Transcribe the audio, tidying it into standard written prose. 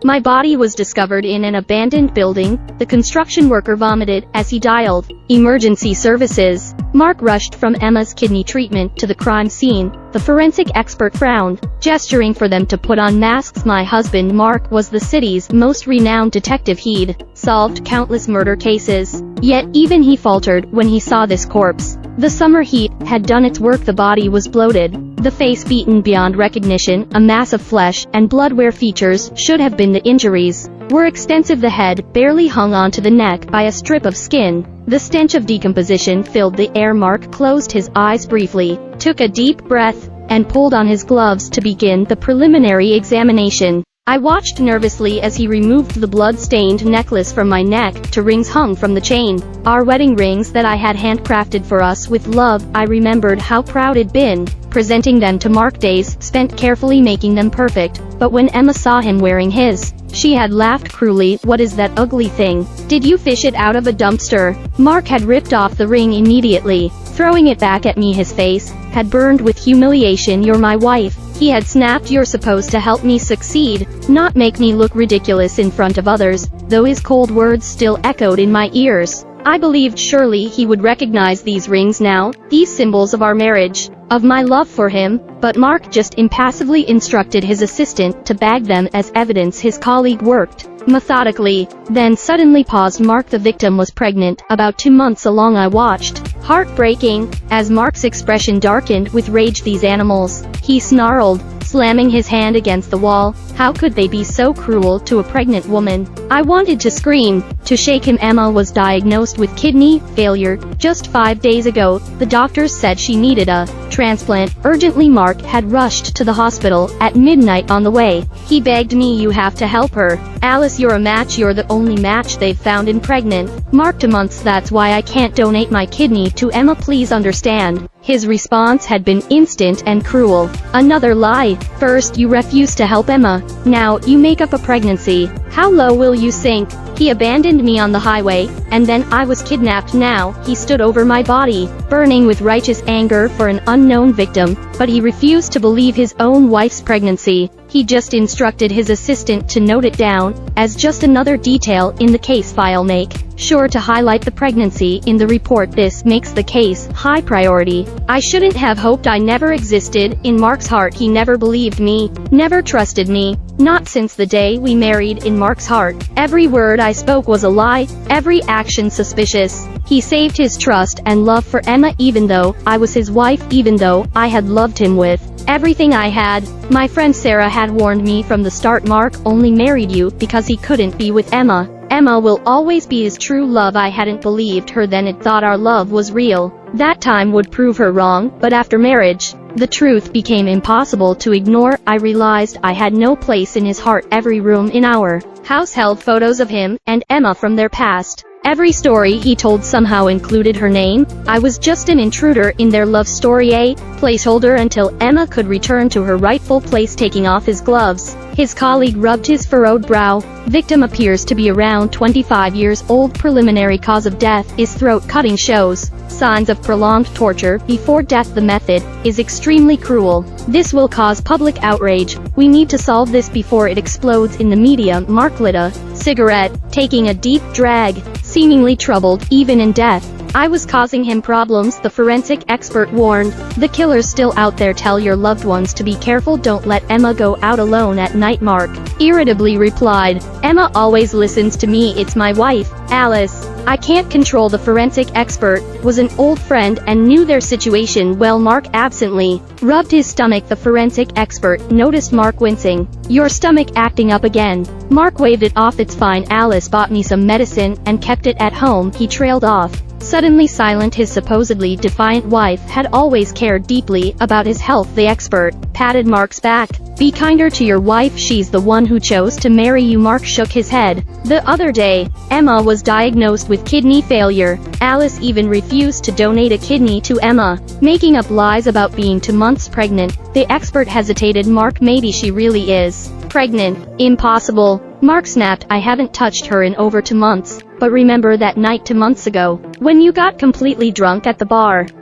My body was discovered in an abandoned building. The construction worker vomited as he dialed emergency services. Mark rushed from Emma's kidney treatment to the crime scene. The forensic expert frowned, gesturing for them to put on masks. My husband Mark was the city's most renowned detective. He'd solved countless murder cases. Yet even he faltered when he saw this corpse. The summer heat had done its work. The body was bloated, the face beaten beyond recognition, a mass of flesh and blood where features should have been. The injuries were extensive. The head barely hung onto the neck by a strip of skin. The stench of decomposition filled the air. Mark closed his eyes briefly, took a deep breath, and pulled on his gloves to begin the preliminary examination. I watched nervously as he removed the blood-stained necklace from my neck to rings hung from the chain. Our wedding rings that I had handcrafted for us with love. I remembered how proud it'd been, presenting them to Mark. Days spent carefully making them perfect, but when Emma saw him wearing his, she had laughed cruelly. What is that ugly thing? Did you fish it out of a dumpster? Mark had ripped off the ring immediately, throwing it back at me. His face had burned with humiliation. You're my wife, he had snapped. You're supposed to help me succeed, not make me look ridiculous in front of others, though his cold words still echoed in my ears. I believed surely he would recognize these rings now, these symbols of our marriage, of my love for him, but Mark just impassively instructed his assistant to bag them as evidence. His colleague worked methodically, then suddenly paused. Mark, the victim was pregnant, about 2 months along. I watched, heartbreaking, as Mark's expression darkened with rage. These animals, he snarled, slamming his hand against the wall. How could they be so cruel to a pregnant woman? I wanted to scream, to shake him. Emma was diagnosed with kidney failure just 5 days ago. The doctors said she needed a transplant urgently. Mark had rushed to the hospital at midnight. On the way, he begged me, you have to help her. Alice, you're a match. You're the only match they've found in pregnant Mark. 2 months, that's why I can't donate my kidney to Emma. Please understand. His response had been instant and cruel. Another lie. First you refuse to help Emma, now you make up a pregnancy. How low will you sink? He abandoned me on the highway, and then I was kidnapped. Now he stood over my body, burning with righteous anger for an unknown victim, but he refused to believe his own wife's pregnancy. He just instructed his assistant to note it down as just another detail in the case file. Make sure to highlight the pregnancy in the report. This makes the case high priority. I shouldn't have hoped I never existed. In Mark's heart, he never believed me, never trusted me. Not since the day we married. In Mark's heart, every word I spoke was a lie, every action suspicious. He saved his trust and love for Emma even though I was his wife, even though I had loved him with everything I had. My friend Sarah had warned me from the start. Mark only married you because he couldn't be with Emma. Emma will always be his true love. I hadn't believed her then. It thought our love was real. That time would prove her wrong, but after marriage, the truth became impossible to ignore. I realized I had no place in his heart. Every room in our house held photos of him and Emma from their past. Every story he told somehow included her name. I was just an intruder in their love story, a placeholder until Emma could return to her rightful place. Taking off his gloves, his colleague rubbed his furrowed brow. Victim appears to be around 25 years old. Preliminary cause of death is throat cutting. Shows signs of prolonged torture before death. The method is extremely cruel. This will cause public outrage. We need to solve this before it explodes in the media. Mark lit a cigarette, taking a deep drag, seemingly troubled. Even in death, I was causing him problems, the forensic expert warned. The killer's still out there. Tell your loved ones to be careful. Don't let Emma go out alone at night. Mark irritably replied, Emma always listens to me. It's my wife, Alice. I can't control. The forensic expert was an old friend and knew their situation well. Mark absently rubbed his stomach. The forensic expert noticed Mark wincing. Your stomach acting up again. Mark waved it off. It's fine. Alice bought me some medicine and kept it at home. He trailed off, suddenly silent. His supposedly defiant wife had always cared deeply about his health. The expert patted Mark's back. Be kinder to your wife. She's the one who chose to marry you. Mark shook his head. The other day, Emma was diagnosed with kidney failure. Alice even refused to donate a kidney to Emma, making up lies about being 2 months pregnant. The expert hesitated. Mark, maybe she really is pregnant. Impossible. Mark snapped. I haven't touched her in over 2 months. But remember that night 2 months ago, when you got completely drunk at the bar?